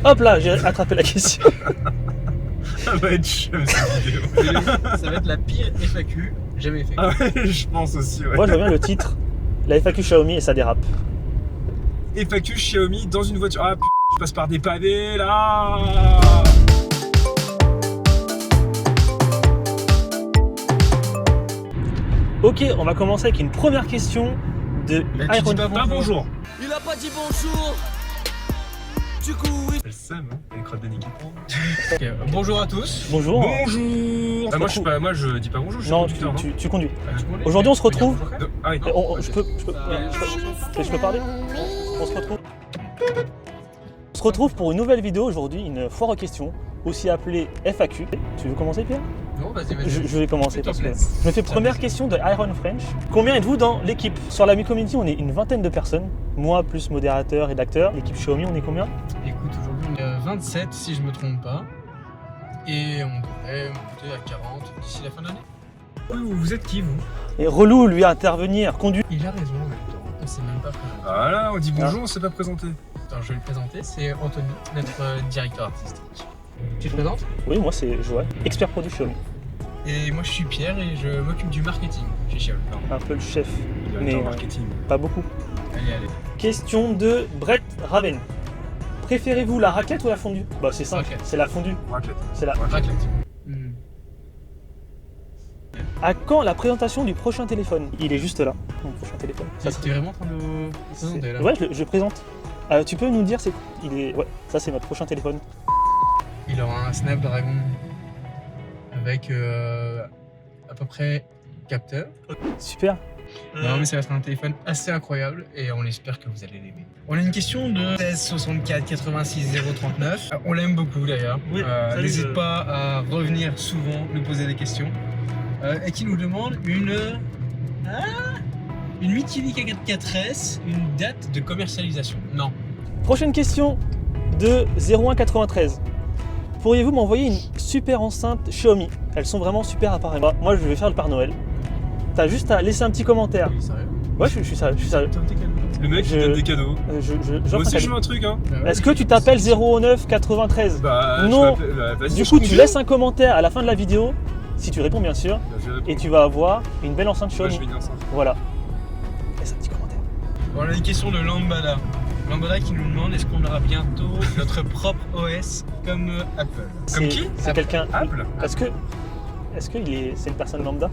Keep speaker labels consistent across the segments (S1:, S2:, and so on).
S1: Hop là, j'ai attrapé la question.
S2: Ça va être chum cette vidéo.
S3: Ça va être la pire FAQ jamais fait.
S2: Ah ouais, je pense aussi, ouais.
S1: Moi, je vois bien le titre. La FAQ Xiaomi et ça dérape.
S2: FAQ Xiaomi dans une voiture. Ah putain, je passe par des pavés là.
S1: Ok, on va commencer avec une première question de
S2: Mais tu dis
S1: Iron
S2: pas bonjour.
S4: Il a pas dit bonjour. Du coup, oui.
S2: C'est le Sam, hein, les crottes de Niki.
S3: Bonjour à tous.
S1: Bonjour.
S2: Bonjour. Ah, moi je dis pas bonjour, je suis
S1: Non,
S2: conducteur,
S1: tu conduis.
S2: Ah, tu conduis.
S1: Aujourd'hui, on se retrouve.
S2: Ah oui.
S1: Je peux parler. On se retrouve. On se retrouve pour une nouvelle vidéo aujourd'hui, une foire aux questions, aussi appelée FAQ. Tu veux commencer, Pierre?
S3: Non, vas-y.
S1: Je vais commencer
S3: S'il te
S1: parce que
S3: plaît.
S1: je me fais première question de Iron French. Combien êtes-vous dans l'équipe? Sur la Mi Community, on est une vingtaine de personnes. Moi plus modérateur, rédacteur. L'équipe Xiaomi, on est combien?
S3: Écoute, aujourd'hui on est à 27 si je me trompe pas. Et on devrait monter à 40 d'ici la fin de l'année.
S2: Vous êtes qui vous?
S1: Et relou, lui, intervenir, conduire.
S3: Il a raison en même temps. On s'est même pas présenté.
S2: Voilà, on dit bonjour, on s'est pas présenté.
S3: Attends, je vais le présenter. C'est Anthony, notre directeur artistique. Tu te présentes?
S1: Oui, moi c'est Joël, expert produit Xiaomi.
S3: Et moi je suis Pierre et je m'occupe du marketing chez Xiaomi.
S1: Un peu le chef,
S2: Il
S1: mais
S2: est en marketing.
S1: pas beaucoup.
S3: Allez.
S1: Question de Brett Raven. Préférez-vous la raclette ou la fondue? Bah c'est simple,
S3: Raclette.
S1: c'est la fondue.
S2: Raclette.
S1: C'est la...
S3: Raclette.
S1: À quand la présentation du prochain téléphone? Il est juste là, mon prochain téléphone. Ça
S3: T'es vraiment en train de le présenter là?
S1: Ouais, je présente. Tu peux nous dire, ouais, ça c'est notre prochain téléphone.
S3: Il aura un Snapdragon avec à peu près capteur.
S1: Super.
S3: Non mais ça va être un téléphone assez incroyable et on espère que vous allez l'aimer. On a une question de 16 64 86 039. On l'aime beaucoup d'ailleurs.
S1: Oui,
S3: N'hésite pas à revenir souvent nous poser des questions. Et qui nous demande une Mitsubishi K4S, une date de commercialisation. Non.
S1: Prochaine question de 0193. Pourriez-vous m'envoyer une super enceinte Xiaomi? Elles sont vraiment super apparemment. Moi je vais faire le Père Noël. T'as juste à laisser un petit commentaire.
S3: Oui, sérieux?
S1: Ouais, je suis sérieux.
S2: Le mec
S1: Je-
S2: il donne des cadeaux. Moi aussi je veux un truc hein.
S1: Est-ce que tu t'appelles 0993?
S2: Bah,
S1: Non.
S2: vas-y,
S1: Du
S2: je
S1: coup, tu
S2: conduis.
S1: laisses un commentaire à la fin de la vidéo, si tu réponds bien sûr,
S2: Bah, je vais répondre.
S1: et tu vas avoir une belle enceinte
S2: Ouais,
S1: Xiaomi.
S2: je vais dire ça.
S1: Voilà. Laisse un petit commentaire.
S3: On a une question de Lambada. Lambada qui nous demande est-ce qu'on aura bientôt notre propre OS comme Apple.
S2: Comme qui?
S1: C'est
S3: Apple.
S1: quelqu'un.
S2: Apple.
S1: Est-ce que c'est une personne lambda?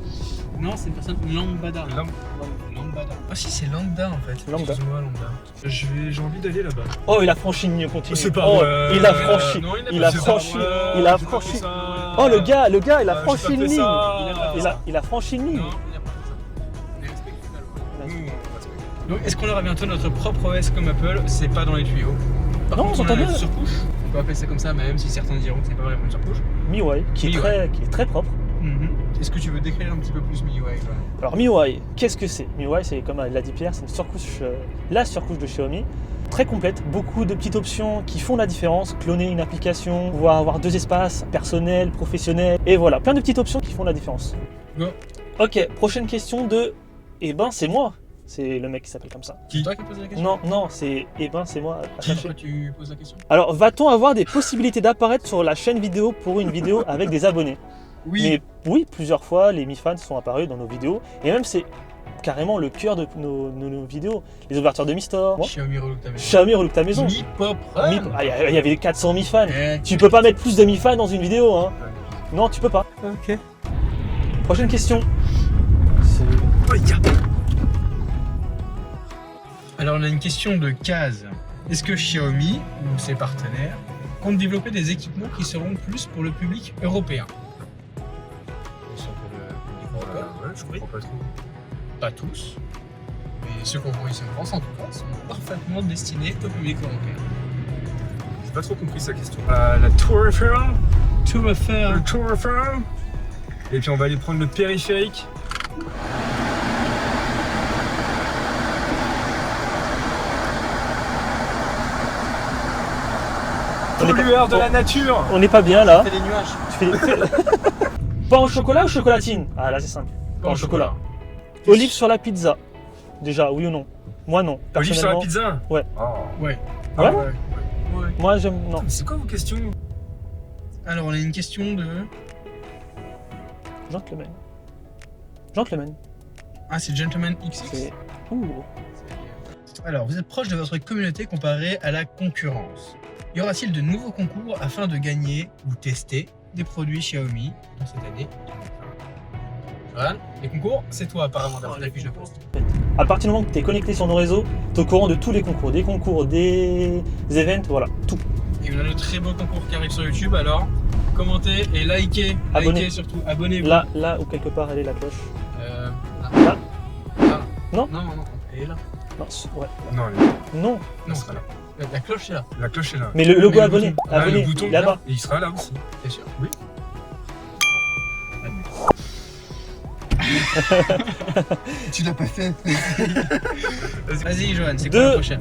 S3: Non, c'est une personne Lambada. Lambada. Ah si, c'est Lambda en fait.
S1: Lambda.
S3: Excuse-moi, Lambda.
S2: J'ai envie d'aller là-bas.
S1: Oh, il a franchi une ligne continue.
S2: C'est pas
S1: Oh,
S2: vrai.
S1: il a franchi.
S3: Non,
S1: Il a
S2: C'est pas
S1: franchi.
S2: vrai,
S1: Il a
S2: j'ai pas
S1: franchi.
S2: fait ça.
S1: Oh, le gars, il a
S2: j'ai
S1: franchi
S2: pas
S1: une
S2: fait
S1: ligne.
S2: ça.
S1: Il a franchi une ligne.
S3: Non, il n'a pas fait ça. On est respectueux de la loi.
S2: Mmh.
S3: Donc, est-ce qu'on aura bientôt notre propre OS comme Apple? C'est pas dans les tuyaux. Par
S1: Non,
S3: contre,
S1: on
S3: on a
S1: s'entend bien.
S3: une surcouche. On peut appeler ça comme ça, même si certains diront que c'est pas vraiment une surcouche.
S1: MIUI, qui est très propre.
S3: Est-ce que tu veux décrire un petit peu plus MIUI?
S1: Alors MIUI, qu'est-ce que c'est? MIUI, c'est comme l'a dit Pierre, c'est une surcouche, la surcouche de Xiaomi, très complète, beaucoup de petites options qui font la différence, cloner une application, pouvoir avoir 2 espaces, personnel, professionnel, et voilà, plein de petites options qui font la différence.
S3: Go.
S1: Ok, prochaine question de, c'est moi, c'est le mec qui s'appelle comme ça.
S3: C'est toi qui poses la question?
S1: Non, c'est c'est moi, attaché.
S3: Pourquoi tu poses la question?
S1: Alors, va-t-on avoir des possibilités d'apparaître sur la chaîne vidéo pour une vidéo avec des abonnés? Mais oui, plusieurs fois, les Mi Fans sont apparus dans nos vidéos, et même c'est carrément le cœur de nos vidéos. Les ouvertures de Mi Store,
S3: Xiaomi relook ta maison.
S1: Xiaomi relook ta maison.
S3: Mi Pop
S1: Mi-
S3: Run.
S1: Ah, il y avait 400 Mi Fans.
S3: Eh,
S1: Tu peux pas mettre plus de Mi Fans dans une vidéo, hein. Non, tu peux pas.
S3: Ok.
S1: Prochaine question.
S3: Alors on a une question de Kaz. Est-ce que Xiaomi ou ses partenaires comptent développer des équipements qui seront plus pour le public européen? Ils sont pour le public européen.
S2: Ouais, je comprends pas trop.
S3: Pas tous, mais ceux qu'on voit ici en France en tout cas sont parfaitement destinés au public européen.
S2: J'ai pas trop compris sa question. La Tour Eiffel.
S3: Tout va faire.
S2: Le Tour Eiffel. Et puis on va aller prendre le périphérique. Pollueur de la nature.
S1: On n'est pas bien là.
S3: des nuages.
S1: Tu fais Pain au chocolat ou chocolatine? Ah là c'est simple. Pain au chocolat. Olive sur la pizza. Déjà, oui ou non? Moi non.
S2: Olive sur la
S1: Personnellement.
S2: pizza.
S1: Ouais.
S2: Oh.
S3: Ouais.
S1: Ouais.
S3: Ouais.
S1: Moi, j'aime. Non.
S2: Mais c'est quoi vos questions?
S3: Alors, on a une question de...
S1: Gentleman. Gentleman.
S3: Ah, c'est Gentleman XX.
S1: C'est. Ouh.
S3: Alors, vous êtes proche de votre communauté comparé à la concurrence. Y aura-t-il de nouveaux concours afin de gagner ou tester des produits Xiaomi dans cette année? Johan, les concours, c'est toi apparemment d'après la fiche de poste.
S1: À partir du moment que tu es connecté sur nos réseaux, tu es au courant de tous les concours, des events, voilà, tout.
S3: Et on a de très beaux concours qui arrivent sur YouTube, alors commentez et likez.
S1: Abonnez.
S3: Likez surtout, abonnez-vous.
S1: Là où quelque part elle est la cloche.
S3: Là.
S1: Non.
S3: Non, elle est là.
S1: Non, ouais.
S2: Non,
S1: Non.
S2: il sera là.
S3: La cloche est là,
S2: La cloche est là.
S1: Mais le logo
S3: Mais le
S1: abonné,
S3: bouton.
S2: Ah,
S1: abonné,
S2: le bouton
S1: là-bas.
S2: et il sera là aussi.
S3: t'es sûr?
S2: Oui.
S3: Tu l'as pas fait. Vas-y, Johan, c'est
S1: Deux.
S3: quoi la prochaine?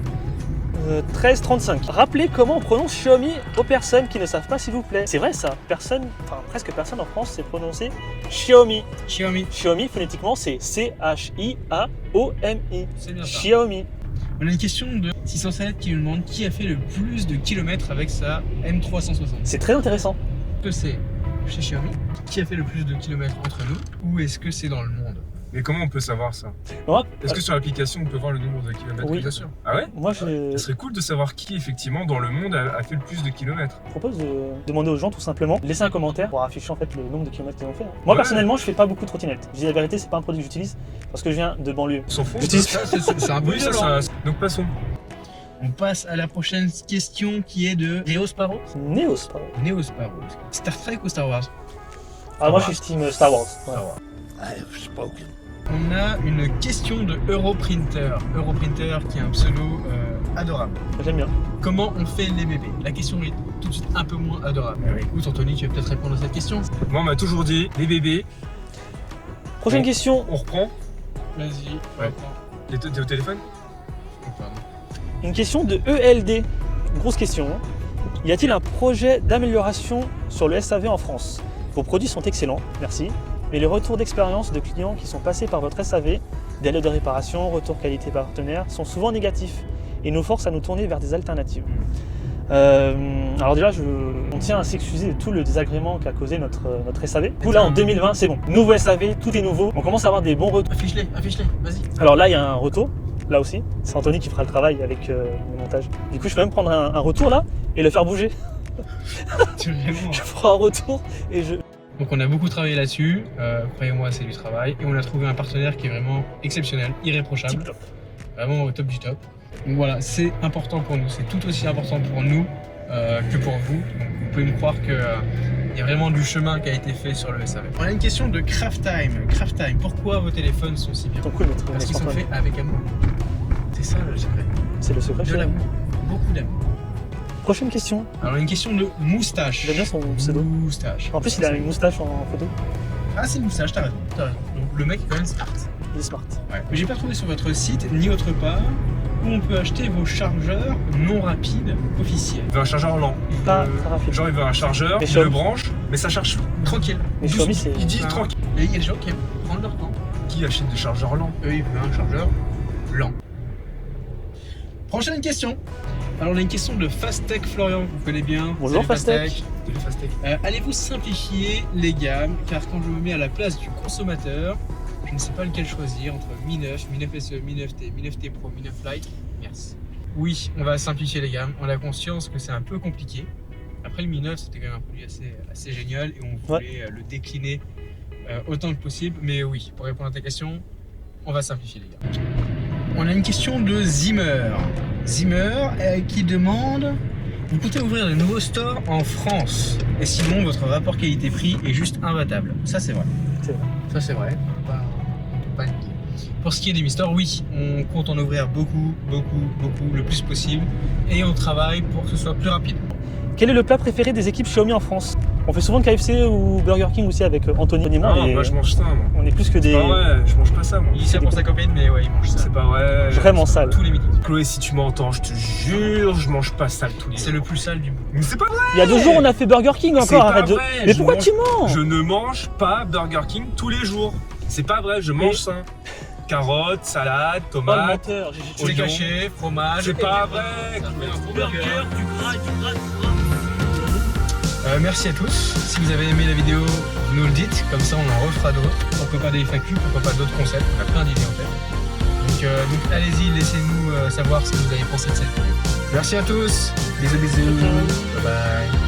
S1: 1335. Rappelez comment on prononce Xiaomi aux personnes qui ne savent pas, s'il vous plaît. C'est vrai ça, presque personne en France sait prononcer Xiaomi.
S3: Xiaomi.
S1: Xiaomi, phonétiquement, c'est C-H-I-A-O-M-I.
S3: C'est bien ça.
S1: Xiaomi.
S3: On a une question de 607 qui nous demande qui a fait le plus de kilomètres avec sa M360.
S1: C'est très intéressant.
S3: Est-ce que c'est chez Xiaomi qui a fait le plus de kilomètres entre nous ou est-ce que c'est dans le monde?
S2: Mais comment on peut savoir ça?
S1: Moi,
S2: Est-ce que sur l'application on peut voir le nombre de kilomètres?
S1: Oui.
S2: Bien sûr. Ah ouais?
S1: moi, je
S2: Ça serait cool de savoir qui effectivement dans le monde a fait le plus de kilomètres.
S1: propose de demander aux gens tout simplement, laisser un commentaire pour afficher en fait le nombre de kilomètres qu'ils ont fait. Moi
S2: Ouais.
S1: personnellement, je fais pas beaucoup de trottinettes. Je dis la vérité, c'est pas un produit que j'utilise parce que je viens de banlieue.
S2: On s'en fout.
S1: J'utilise
S2: ça.
S3: C'est un peu
S2: Oui, ça,
S3: violent.
S2: donc passons.
S3: On passe à la prochaine question qui est de Neosparo.
S1: Neos, pardon.
S3: Neosparo. Star Trek ou Star Wars?
S1: Ah, moi je suis team Star Wars. Ouais.
S3: On a une question de Europrinter. Europrinter qui est un pseudo adorable.
S1: J'aime bien.
S3: Comment on fait les bébés? La question est tout de suite un peu moins adorable. Écoute Anthony, tu vas peut-être répondre à cette question.
S2: Moi on m'a toujours dit les bébés,
S1: Prochaine
S2: Bon.
S1: question.
S2: on reprend.
S3: Vas-y.
S2: Ouais. T'es au téléphone?
S1: Une question de ELD. Grosse question. Hein. Y a-t-il un projet d'amélioration sur le SAV en France? Vos produits sont excellents, merci. Mais les retours d'expérience de clients qui sont passés par votre SAV, délai de réparation, retour qualité partenaire, sont souvent négatifs et nous forcent à nous tourner vers des alternatives. Alors déjà, on tient à s'excuser de tout le désagrément qu'a causé notre SAV. Du coup là, en 2020, c'est bon. Nouveau SAV, tout est nouveau. On commence à avoir des bons retours.
S3: Affiche-les, vas-y.
S1: Alors là, il y a un retour, là aussi. C'est Anthony qui fera le travail avec le montage. Du coup, je peux même prendre un retour là et le faire bouger.
S3: Tu vraiment.
S1: Je ferai un retour et je...
S3: Donc on a beaucoup travaillé là-dessus, croyez-moi c'est du travail, et on a trouvé un partenaire qui est vraiment exceptionnel, irréprochable,
S1: Tip top.
S3: vraiment au top du top. Donc voilà, c'est important pour nous, c'est tout aussi important pour nous que pour vous. Donc vous pouvez me croire qu'il y a vraiment du chemin qui a été fait sur le SAV. On a une question de Craft Time. Craft Time, pourquoi vos téléphones sont si bien?
S1: Ils sont cool, notre
S3: Parce qu'ils sont
S1: smartphone.
S3: faits avec amour. C'est ça le secret.
S1: C'est le secret.
S3: De
S1: Xiaomi.
S3: l'amour, beaucoup d'amour.
S1: Prochaine question.
S3: Alors une question de Moustache.
S1: J'aime bien son pseudo.
S3: Moustache.
S1: En plus, il a une moustache en photo.
S3: Ah c'est une moustache, t'as raison. Donc le mec est quand même smart.
S1: Il est smart.
S3: Ouais. Mais j'ai pas trouvé sur votre site ni autre part où on peut acheter vos chargeurs non rapides officiels.
S2: Il veut un chargeur lent.
S1: Pas très rapide.
S2: Genre il veut un chargeur,
S1: Mais
S2: il
S1: Xiaomi-
S2: le branche, mais ça charge
S3: Tranquille.
S1: Mais Xiaomi, c'est...
S2: Il dit
S3: Ah.
S2: tranquille.
S3: Et il y a des gens qui aiment prendre leur temps.
S2: Qui achète des chargeurs lents?
S3: Eux, ils veulent un chargeur lent. Prochaine question. Alors, on a une question de Fastech Florian, vous connaissez bien.
S1: Bonjour,
S3: Salut,
S1: Fastech.
S2: Salut Fastech.
S3: Allez-vous simplifier les gammes? Car quand je me mets à la place du consommateur, je ne sais pas lequel choisir entre Mi 9, Mi 9 SE, Mi 9T, Mi 9T Pro, Mi 9 Lite. Merci. Oui, on va simplifier les gammes. On a conscience que c'est un peu compliqué. Après, le Mi 9, c'était quand même un produit assez génial et on voulait le décliner autant que possible. Mais oui, pour répondre à ta question, on va simplifier les gammes. On a une question de Zimmer. Zimmer qui demande: vous comptez ouvrir de nouveaux stores en France? Et sinon, votre rapport qualité-prix est juste imbattable. Ça, c'est vrai.
S1: C'est vrai.
S3: Ça, c'est vrai. On peut pas le nier. Pour ce qui est des Mi-stores, oui, on compte en ouvrir beaucoup, le plus possible. Et on travaille pour que ce soit plus rapide.
S1: Quel est le plat préféré des équipes Xiaomi en France? On fait souvent de KFC ou Burger King aussi avec Anthony et moi.
S2: Non,
S1: et
S2: moi je mange ça, moi.
S1: on est plus que des...
S2: C'est pas vrai, je mange pas ça, moi.
S3: Il dit ça pour sa copine, mais ouais, il mange ça.
S2: C'est pas vrai.
S1: Vraiment sale.
S3: Tous les midis.
S2: Chloé, si tu m'entends, je te jure, je mange pas sale tous les
S3: C'est
S2: jours.
S3: le plus sale du monde.
S2: Mais c'est pas vrai.
S1: Il y a 2 jours, on a fait Burger King
S2: C'est
S1: encore.
S2: pas
S1: Arrête de...
S2: vrai,
S1: Mais
S2: je
S1: pourquoi
S2: mange-
S1: tu mens?
S2: Je ne mange pas Burger King tous les jours. C'est pas vrai, je mange ça. carottes, salade,
S1: Pas le
S2: tomates.
S1: menteur, j'ai
S3: C'est
S2: Oignon.
S3: caché, fromage.
S2: C'est
S3: et
S2: pas
S3: du-
S2: vrai.
S1: burger.
S4: du gras, du gras.
S3: Merci à tous. Si vous avez aimé la vidéo, vous nous le dites. Comme ça, on en refera d'autres. Pourquoi pas des FAQ, pourquoi pas d'autres concepts. On a plein d'idées en tête. Donc allez-y, laissez-nous savoir ce que vous avez pensé de cette vidéo. Merci à tous. Bisous, bisous. Bye bye.